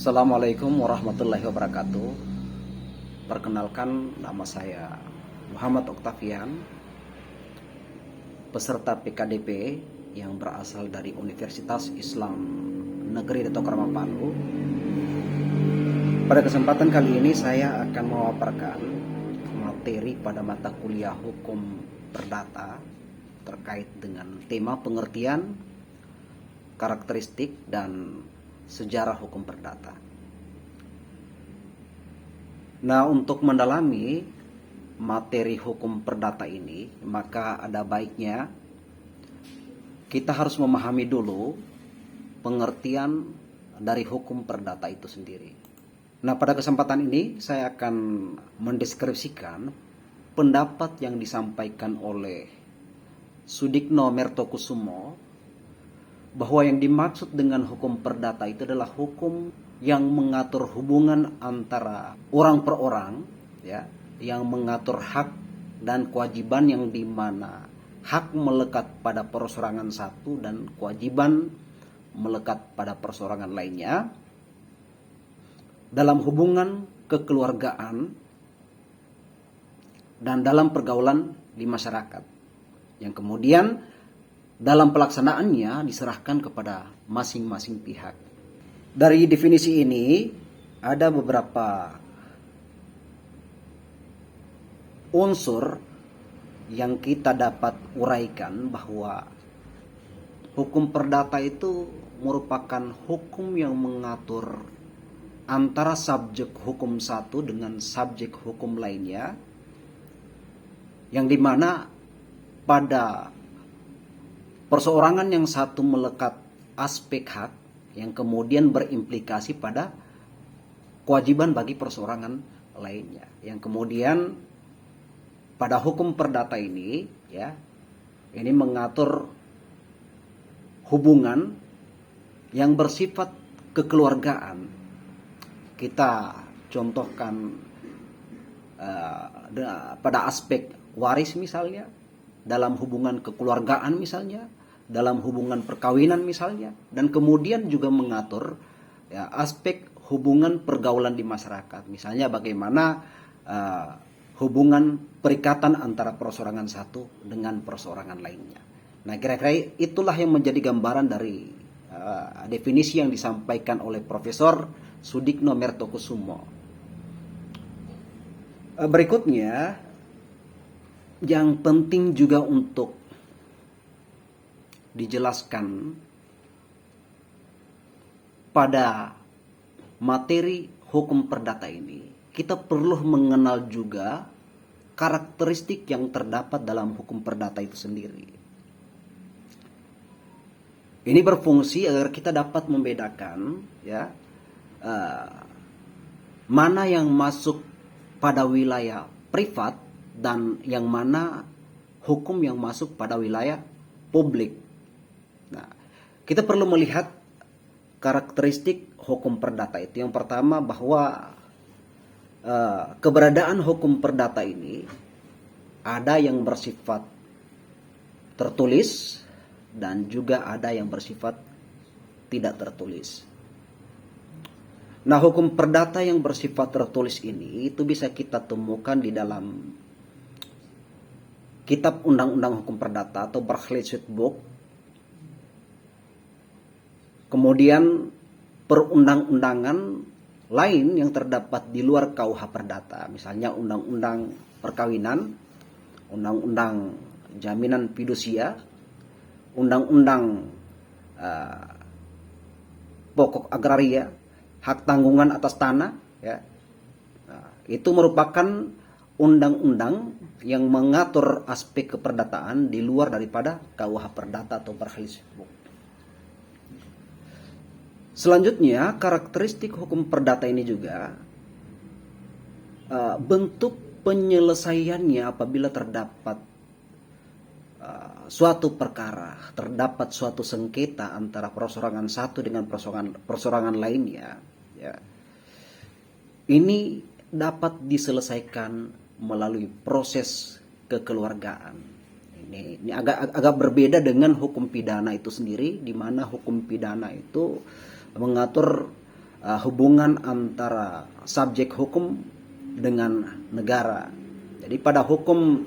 Assalamualaikum warahmatullahi wabarakatuh. Perkenalkan, nama saya Muhammad Oktavian, peserta PKDP yang berasal dari Universitas Islam Negeri Dato Krama Palu. Pada kesempatan kali ini saya akan memaparkan materi pada mata kuliah Hukum Perdata terkait dengan tema pengertian, karakteristik, dan sejarah hukum perdata. Nah, untuk mendalami materi hukum perdata ini, maka ada baiknya kita harus memahami dulu pengertian dari hukum perdata itu sendiri. Nah, pada kesempatan ini saya akan mendeskripsikan pendapat yang disampaikan oleh Sudikno Mertokusumo bahwa yang dimaksud dengan hukum perdata itu adalah hukum yang mengatur hubungan antara orang per orang, ya, yang mengatur hak dan kewajiban, yang dimana hak melekat pada perseorangan satu dan kewajiban melekat pada perseorangan lainnya dalam hubungan kekeluargaan dan dalam pergaulan di masyarakat, yang kemudian dalam pelaksanaannya diserahkan kepada masing-masing pihak. Dari definisi ini ada beberapa unsur yang kita dapat uraikan bahwa hukum perdata itu merupakan hukum yang mengatur antara subjek hukum satu dengan subjek hukum lainnya, yang dimana pada perseorangan yang satu melekat aspek hak yang kemudian berimplikasi pada kewajiban bagi perseorangan lainnya. Yang kemudian pada hukum perdata ini, ya, ini mengatur hubungan yang bersifat kekeluargaan. Kita contohkan pada aspek waris misalnya, dalam hubungan kekeluargaan misalnya, dalam hubungan perkawinan misalnya, dan kemudian juga mengatur, ya, aspek hubungan pergaulan di masyarakat, misalnya bagaimana hubungan perikatan antara perseorangan satu dengan perseorangan lainnya. Nah, kira-kira itulah yang menjadi gambaran dari definisi yang disampaikan oleh Profesor Sudikno Mertokusumo. Berikutnya, yang penting juga untuk dijelaskan pada materi hukum perdata ini, kita perlu mengenal juga karakteristik yang terdapat dalam hukum perdata itu sendiri. Ini berfungsi agar kita dapat membedakan, ya, mana yang masuk pada wilayah privat dan yang mana hukum yang masuk pada wilayah publik. Nah, kita perlu melihat karakteristik hukum perdata itu. Yang pertama, bahwa keberadaan hukum perdata ini ada yang bersifat tertulis dan juga ada yang bersifat tidak tertulis. Nah, hukum perdata yang bersifat tertulis ini itu bisa kita temukan di dalam Kitab Undang-Undang Hukum Perdata atau Bergelijkheid-Wetboek. Kemudian perundang-undangan lain yang terdapat di luar KUH Perdata, misalnya Undang-Undang Perkawinan, Undang-Undang Jaminan Fidusia, Undang-Undang Pokok Agraria, Hak Tanggungan Atas Tanah, ya. Nah, itu merupakan undang-undang yang mengatur aspek keperdataan di luar daripada KUH Perdata atau Bergelijkheid-Wetboek. Selanjutnya, karakteristik hukum perdata ini juga bentuk penyelesaiannya apabila terdapat suatu perkara, terdapat suatu sengketa antara perseorangan satu dengan perseorangan lainnya, ya. Ini dapat diselesaikan melalui proses kekeluargaan. Ini agak berbeda dengan hukum pidana itu sendiri, di mana hukum pidana itu mengatur hubungan antara subjek hukum dengan negara. Jadi pada hukum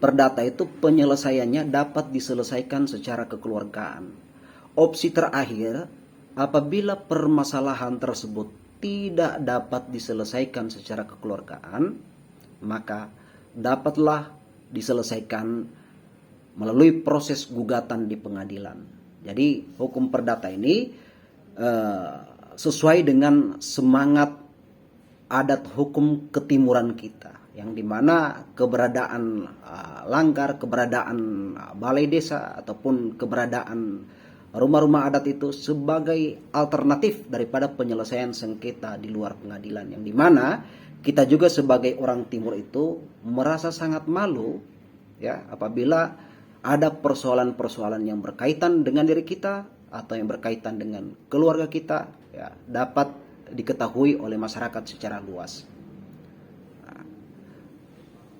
perdata itu penyelesaiannya dapat diselesaikan secara kekeluargaan. Opsi terakhir, apabila permasalahan tersebut tidak dapat diselesaikan secara kekeluargaan, maka dapatlah diselesaikan melalui proses gugatan di pengadilan. Jadi hukum perdata ini sesuai dengan semangat adat hukum ketimuran kita, yang dimana keberadaan langgar, keberadaan balai desa ataupun keberadaan rumah-rumah adat itu sebagai alternatif daripada penyelesaian sengketa di luar pengadilan, yang dimana kita juga sebagai orang timur itu merasa sangat malu ya apabila ada persoalan-persoalan yang berkaitan dengan diri kita atau yang berkaitan dengan keluarga kita ya dapat diketahui oleh masyarakat secara luas.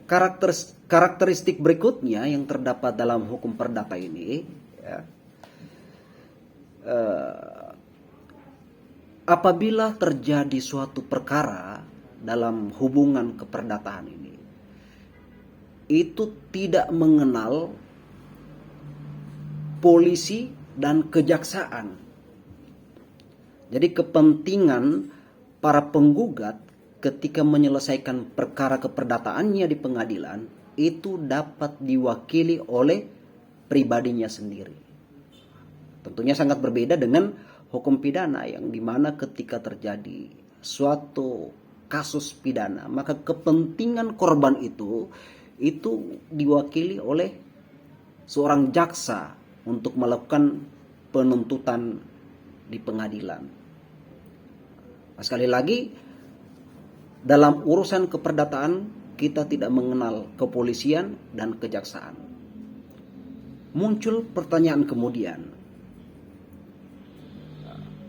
Karakteristik berikutnya yang terdapat dalam hukum perdata ini ya, apabila terjadi suatu perkara dalam hubungan keperdataan ini, itu tidak mengenal polisi dan kejaksaan. Jadi kepentingan para penggugat ketika menyelesaikan perkara keperdataannya di pengadilan itu dapat diwakili oleh pribadinya sendiri. Tentunya sangat berbeda dengan hukum pidana, yang dimana ketika terjadi suatu kasus pidana maka kepentingan korban itu diwakili oleh seorang jaksa untuk melakukan penuntutan di pengadilan. Nah, sekali lagi, dalam urusan keperdataan kita tidak mengenal kepolisian dan kejaksaan. Muncul pertanyaan kemudian,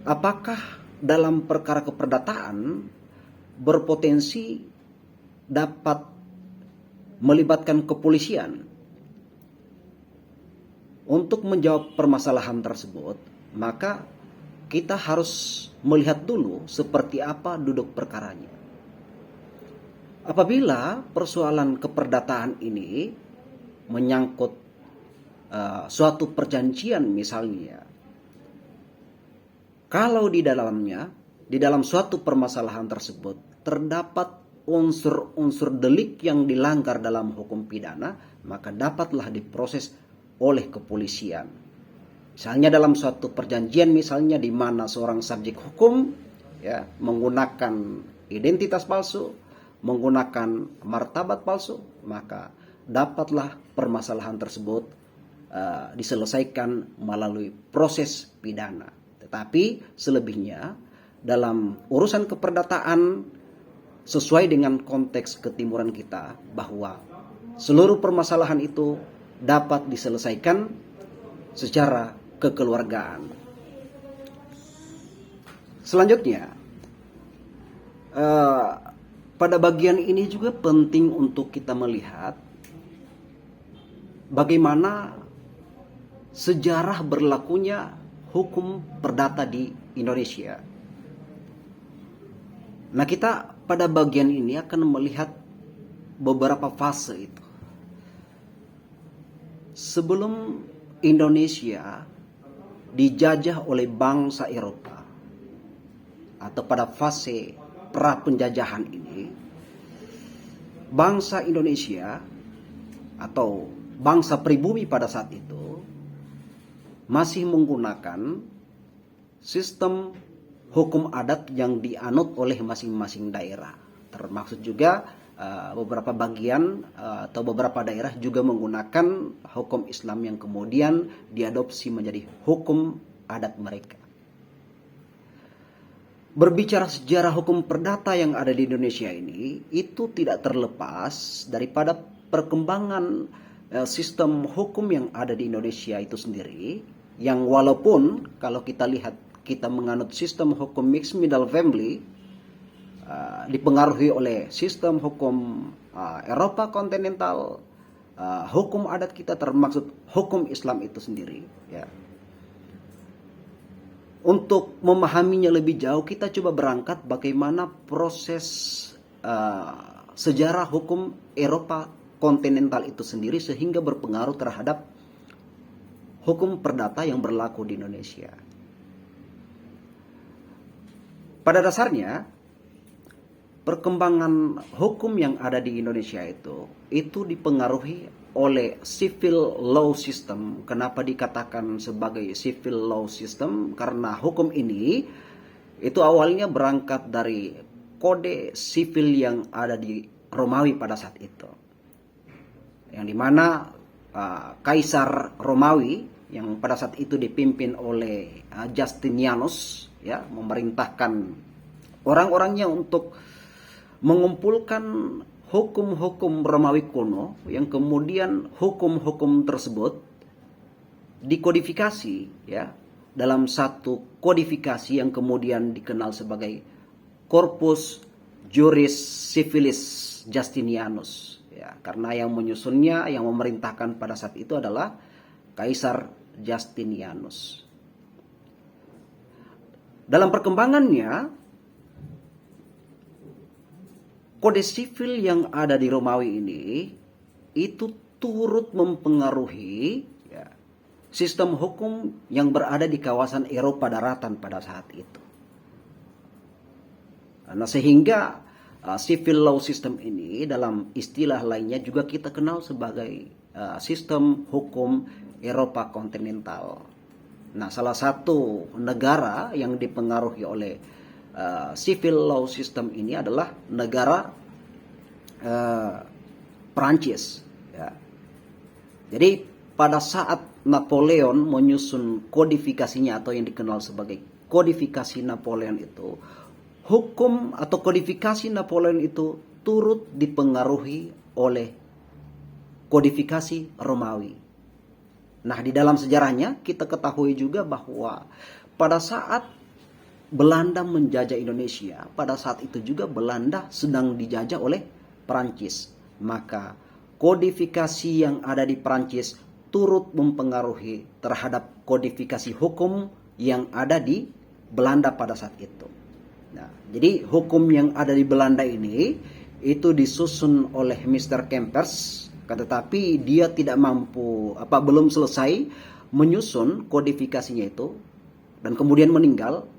apakah dalam perkara keperdataan berpotensi dapat melibatkan kepolisian? Untuk menjawab permasalahan tersebut, maka kita harus melihat dulu seperti apa duduk perkaranya. Apabila persoalan keperdataan ini menyangkut suatu perjanjian misalnya, kalau di dalam suatu permasalahan tersebut terdapat unsur-unsur delik yang dilanggar dalam hukum pidana, maka dapatlah diproses oleh kepolisian. Misalnya dalam suatu perjanjian misalnya di mana seorang subjek hukum ya menggunakan identitas palsu, menggunakan martabat palsu, maka dapatlah permasalahan tersebut diselesaikan melalui proses pidana. Tetapi selebihnya dalam urusan keperdataan sesuai dengan konteks ketimuran kita bahwa seluruh permasalahan itu dapat diselesaikan secara kekeluargaan. Selanjutnya, pada bagian ini juga penting untuk kita melihat bagaimana sejarah berlakunya hukum perdata di Indonesia. Nah, kita pada bagian ini akan melihat beberapa fase itu. Sebelum Indonesia dijajah oleh bangsa Eropa atau pada fase pra penjajahan ini, bangsa Indonesia atau bangsa pribumi pada saat itu masih menggunakan sistem hukum adat yang dianut oleh masing-masing daerah, termasuk juga beberapa bagian atau beberapa daerah juga menggunakan hukum Islam yang kemudian diadopsi menjadi hukum adat mereka. Berbicara sejarah hukum perdata yang ada di Indonesia ini, itu tidak terlepas daripada perkembangan sistem hukum yang ada di Indonesia itu sendiri, yang walaupun kalau kita lihat kita menganut sistem hukum mixed middle family, dipengaruhi oleh sistem hukum Eropa kontinental, hukum adat kita termasuk hukum Islam itu sendiri ya. Untuk memahaminya lebih jauh, kita coba berangkat bagaimana proses sejarah hukum Eropa kontinental itu sendiri sehingga berpengaruh terhadap hukum perdata yang berlaku di Indonesia. Pada dasarnya, perkembangan hukum yang ada di Indonesia itu dipengaruhi oleh civil law system. Kenapa dikatakan sebagai civil law system? Karena hukum ini itu awalnya berangkat dari kode sivil yang ada di Romawi pada saat itu, yang dimana Kaisar Romawi yang pada saat itu dipimpin oleh Justinianus, ya, memerintahkan orang-orangnya untuk mengumpulkan hukum-hukum Romawi kuno, yang kemudian hukum-hukum tersebut dikodifikasi, ya, dalam satu kodifikasi yang kemudian dikenal sebagai Corpus Juris Civilis Justinianus, ya, karena yang menyusunnya, yang memerintahkan pada saat itu adalah Kaisar Justinianus. Dalam perkembangannya, kode sivil yang ada di Romawi ini itu turut mempengaruhi, ya, sistem hukum yang berada di kawasan Eropa daratan pada saat itu. Nah, sehingga civil law system ini dalam istilah lainnya juga kita kenal sebagai sistem hukum Eropa kontinental. Nah, salah satu negara yang dipengaruhi oleh civil law system ini adalah negara Prancis, ya. Jadi pada saat Napoleon menyusun kodifikasinya atau yang dikenal sebagai kodifikasi Napoleon itu, hukum atau kodifikasi Napoleon itu turut dipengaruhi oleh kodifikasi Romawi. Nah, di dalam sejarahnya kita ketahui juga bahwa pada saat Belanda menjajah Indonesia, pada saat itu juga Belanda sedang dijajah oleh Prancis. Maka kodifikasi yang ada di Prancis turut mempengaruhi terhadap kodifikasi hukum yang ada di Belanda pada saat itu. Nah, jadi hukum yang ada di Belanda ini itu disusun oleh Mr. Kempers, tetapi dia tidak mampu, belum selesai menyusun kodifikasinya itu dan kemudian meninggal.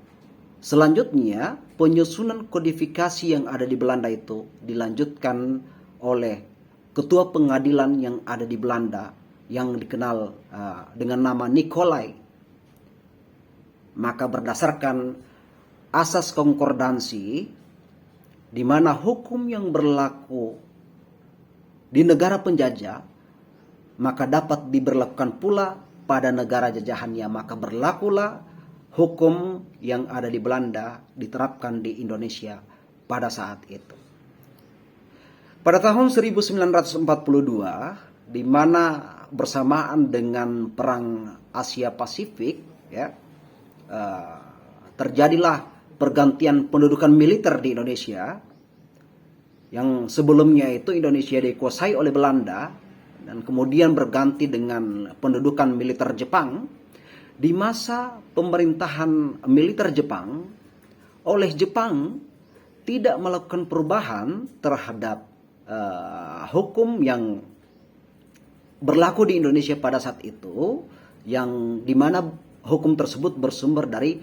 Selanjutnya, penyusunan kodifikasi yang ada di Belanda itu dilanjutkan oleh ketua pengadilan yang ada di Belanda yang dikenal dengan nama Nicolai. Maka berdasarkan asas konkordansi, di mana hukum yang berlaku di negara penjajah maka dapat diberlakukan pula pada negara jajahannya, maka berlakulah hukum yang ada di Belanda diterapkan di Indonesia pada saat itu. Pada tahun 1942, di mana bersamaan dengan perang Asia Pasifik, ya, terjadilah pergantian pendudukan militer di Indonesia. Yang sebelumnya itu Indonesia dikuasai oleh Belanda dan kemudian berganti dengan pendudukan militer Jepang. Di masa pemerintahan militer Jepang, oleh Jepang tidak melakukan perubahan terhadap hukum yang berlaku di Indonesia pada saat itu, yang dimana hukum tersebut bersumber dari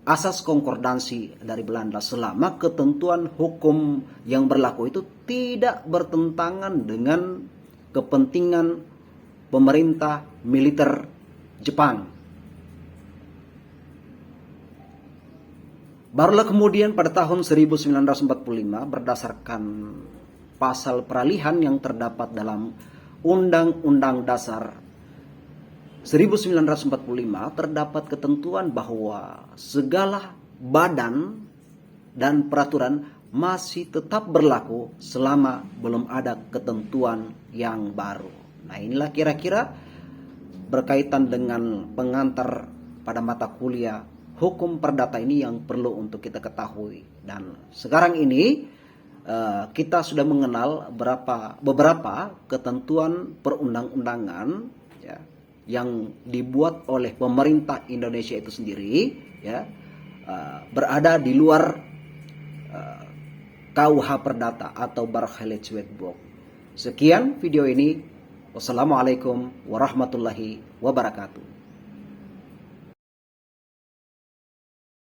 asas konkordansi dari Belanda, selama ketentuan hukum yang berlaku itu tidak bertentangan dengan kepentingan pemerintah militer Jepang. Barulah kemudian pada tahun 1945 berdasarkan pasal peralihan yang terdapat dalam Undang-Undang Dasar 1945 terdapat ketentuan bahwa segala badan dan peraturan masih tetap berlaku selama belum ada ketentuan yang baru. Nah, inilah kira-kira berkaitan dengan pengantar pada mata kuliah hukum perdata ini yang perlu untuk kita ketahui. Dan sekarang ini kita sudah mengenal beberapa ketentuan perundang-undangan, ya, yang dibuat oleh pemerintah Indonesia itu sendiri, ya, berada di luar KUH Perdata atau Barkhaletswetbok. Sekian video ini. Wassalamualaikum warahmatullahi wabarakatuh.